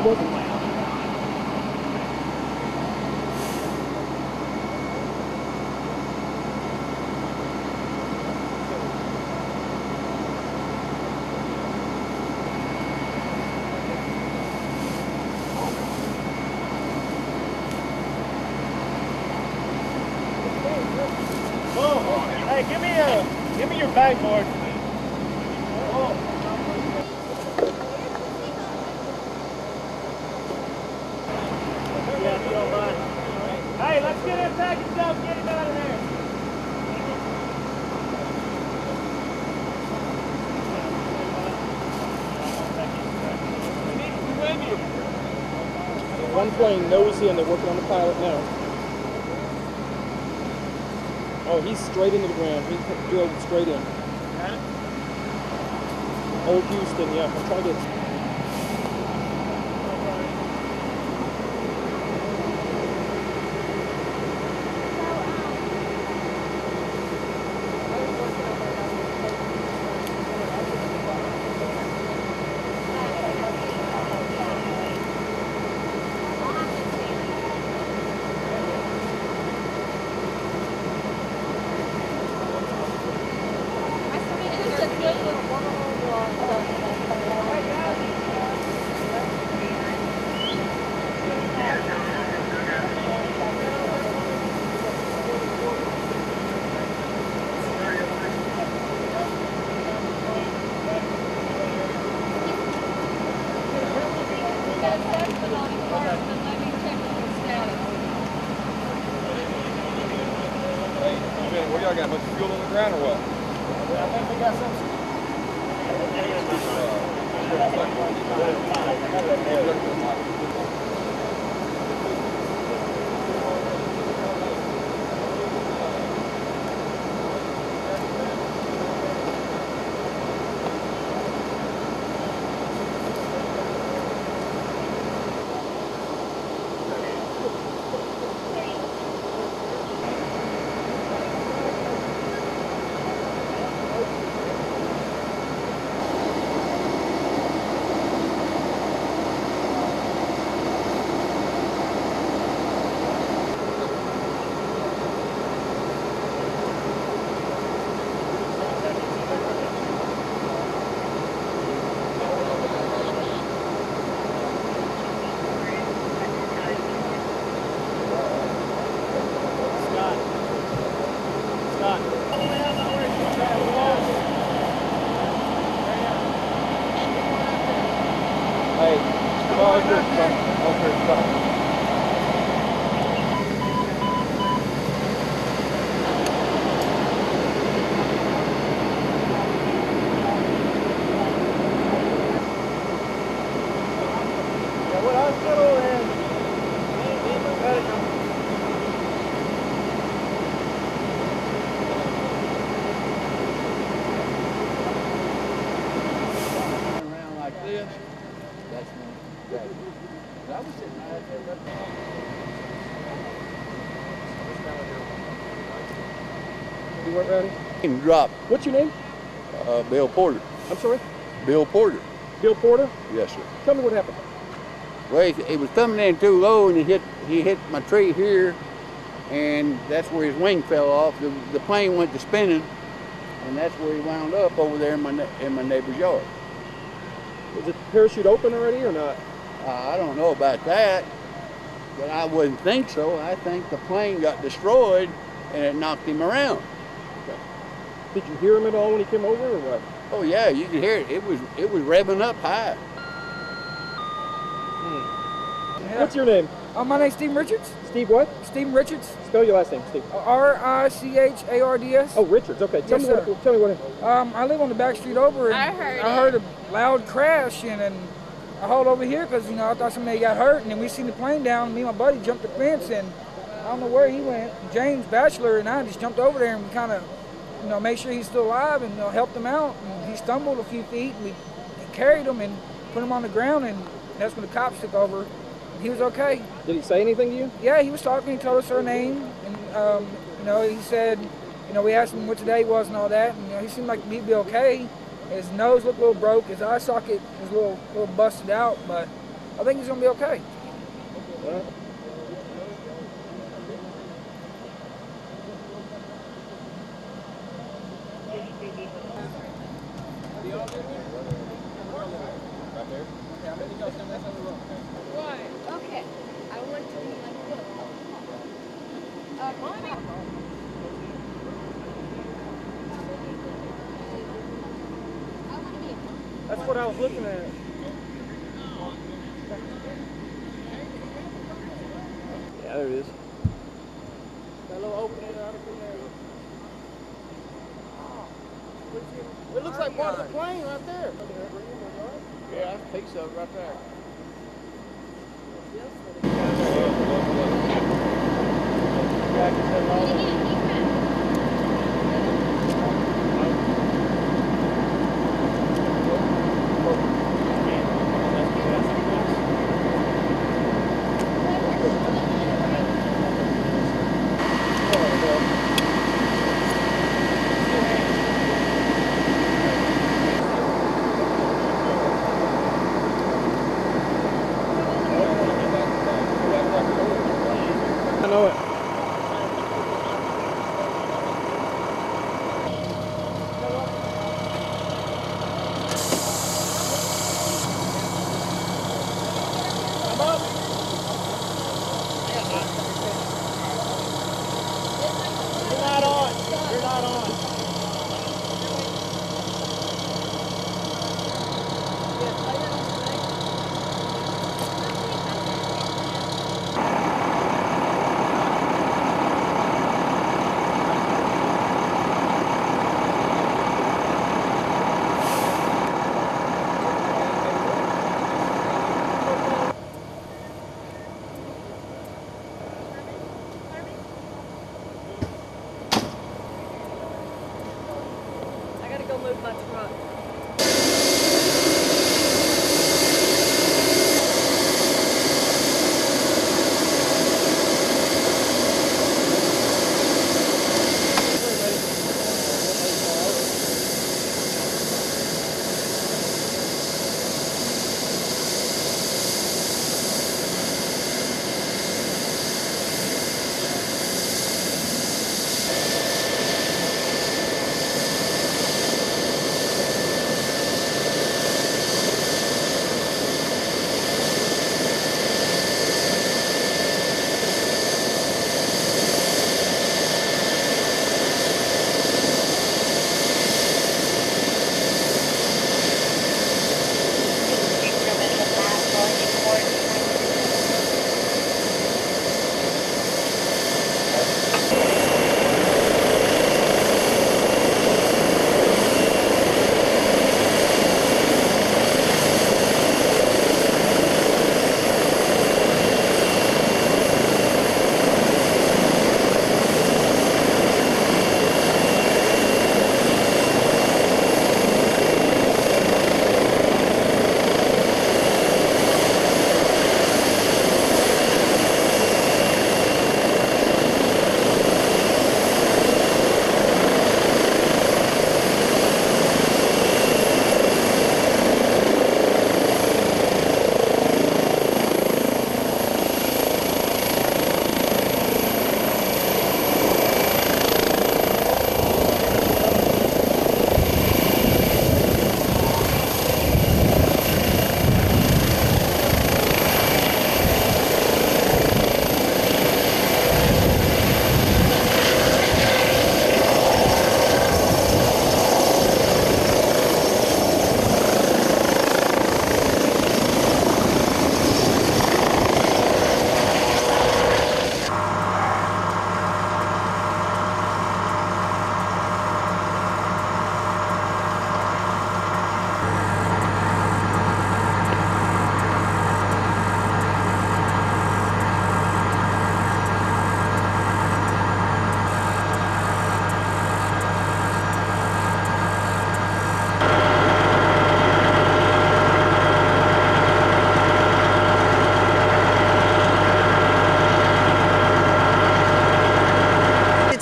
was it? Hey, give me your backboard. Yeah, if you don't mind. Hey, let's get him packaged up, get him out of there. One plane nosy and they're working on the pilot now. Oh, he's straight into the ground. He drilled straight in. Got it? Old Houston, yeah. I'm trying to get... What y'all got? Much fuel on the ground or what? I think we got some. You weren't ready? Drop. What's your name? Bill Porter. I'm sorry? Bill Porter. Bill Porter? Yes, sir. Tell me what happened. Well, it was coming in too low, and he hit my tree here, and that's where his wing fell off. The plane went to spinning, and that's where he wound up over there in my neighbor's yard. Was the parachute open already or not? I don't know about that, but I wouldn't think so. I think the plane got destroyed, and it knocked him around. Okay. Did you hear him at all when he came over, or what? Oh yeah, you could hear it. It was revving up high. Yeah. What's your name? My name's Steve Richards. Steve what? Steve Richards. Spell your last name, Steve. R-I-C-H-A-R-D-S. Oh, Richards. Okay. Tell me what happened. I live on the back street over, and I heard a loud crash, and I hauled over here because I thought somebody got hurt, and then we seen the plane down. Me and my buddy jumped the fence, and I don't know where he went. James Bachelor and I just jumped over there, and we kind of made sure he's still alive, and helped him out. And he stumbled a few feet, and we carried him and put him on the ground, and that's when the cops took over. He was okay. Did he say anything to you? Yeah, he was talking. He told us our name, and he said, we asked him what today was and all that, and he seemed like he'd be okay. His nose looked a little broke. His eye socket was a little busted out, but I think he's gonna be okay. Okay. I want to be like, That's what I was looking at. Yeah, there it is. That little opening out of there. It looks like part of the plane right there. Yeah, I think so, right there. I know it. You're not on. You're not on. I gotta go move my truck.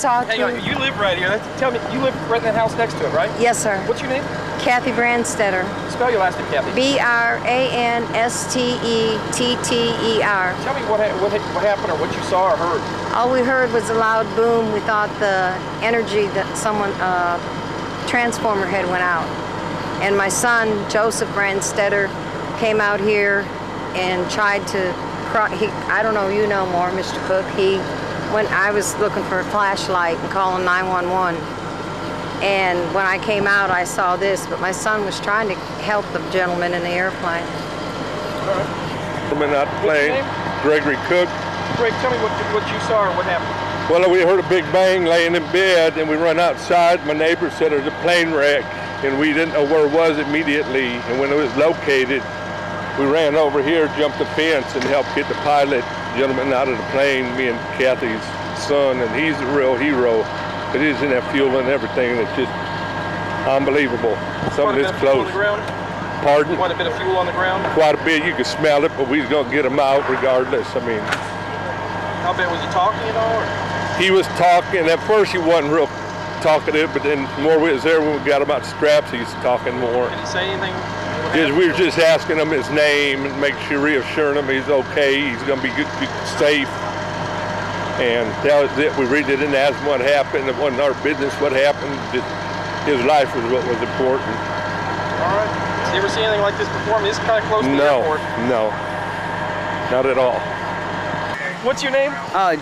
Hang on, you live right here. Tell me, you live right in that house next to it, right? Yes, sir. What's your name? Cathy Branstetter. spell your last name, Cathy? Branstetter. Tell me what happened or what you saw or heard. All we heard was a loud boom. We thought the energy that transformer had went out. And my son, Joseph Branstetter, came out here and tried to, I don't know, you know more, Mr. Cook. I was looking for a flashlight and calling 911. And when I came out, I saw this, but my son was trying to help the gentleman in the airplane. Gentleman out the plane, Gregory Cook. Greg, tell me what you saw or what happened. Well, we heard a big bang laying in bed, and we run outside. My neighbor said there's a plane wreck, and we didn't know where it was immediately. And when it was located, we ran over here, jumped the fence, and helped get the pilot gentleman out of the plane, me and Cathy's son, and he's a real hero. It isn't that fuel and everything. It's just unbelievable. Some of this close. Pardon? Quite a bit of fuel on the ground? Quite a bit. You can smell it, but we're going to get them out regardless. I mean. How bit was he talking, you know? Or? He was talking. At first he wasn't real talkative, but then more we was there when we got him out the straps, he's talking more. Did he say anything? We were just asking him his name and make sure, reassuring him he's okay, he's going to be good, safe. And that was it. We really didn't ask him what happened. It wasn't our business what happened. Just his life was what was important. All right. Has you ever seen anything like this before? I mean, it's kind of close to the airport. No, not at all. What's your name?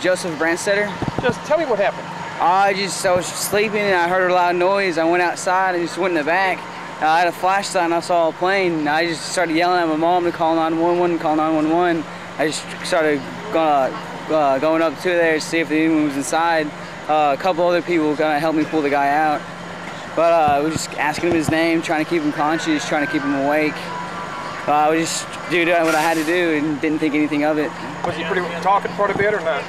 Joseph Branstetter. Just tell me what happened. I was sleeping and I heard a loud noise. I went outside and just went in the back. I had a flashlight and I saw a plane. And I just started yelling at my mom to call 911, call 911. I just started going up to there to see if anyone was inside. A couple other people kind of helped me pull the guy out. But I was just asking him his name, trying to keep him conscious, trying to keep him awake. I was just doing what I had to do and didn't think anything of it. Was he pretty talking part of it or not?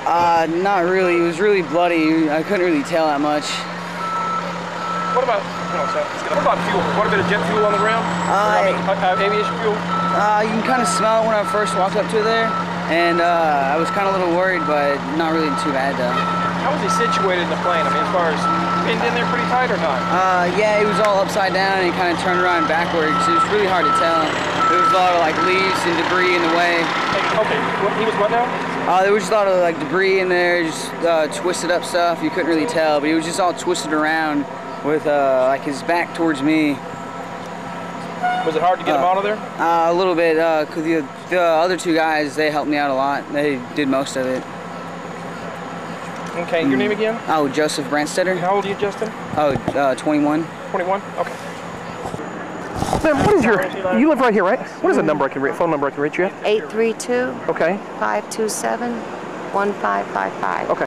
Not really. It was really bloody. I couldn't really tell that much. What about fuel? What a bit of jet fuel on the ground? Aviation fuel? You can kind of smell it when I first walked up to there, and I was kind of a little worried, but not really too bad though. How was he situated in the plane? I mean, as far as pinned in there pretty tight or not? Yeah, he was all upside down and he kind of turned around backwards. It was really hard to tell. There was a lot of like leaves and debris in the way. Okay, he was what now? There was just a lot of like debris in there, just twisted up stuff. You couldn't really tell, but he was just all twisted around with like his back towards me. Was it hard to get him out of there? A little bit. The other two guys, they helped me out a lot. They did most of it. Okay, your name again? Oh, Joseph Branstetter. How old are you, Justin? Oh, 21. 21? Okay. Ma'am, what is you live right here, right? What is the number phone number I can reach you at? 832. Okay. 527-1555. Okay.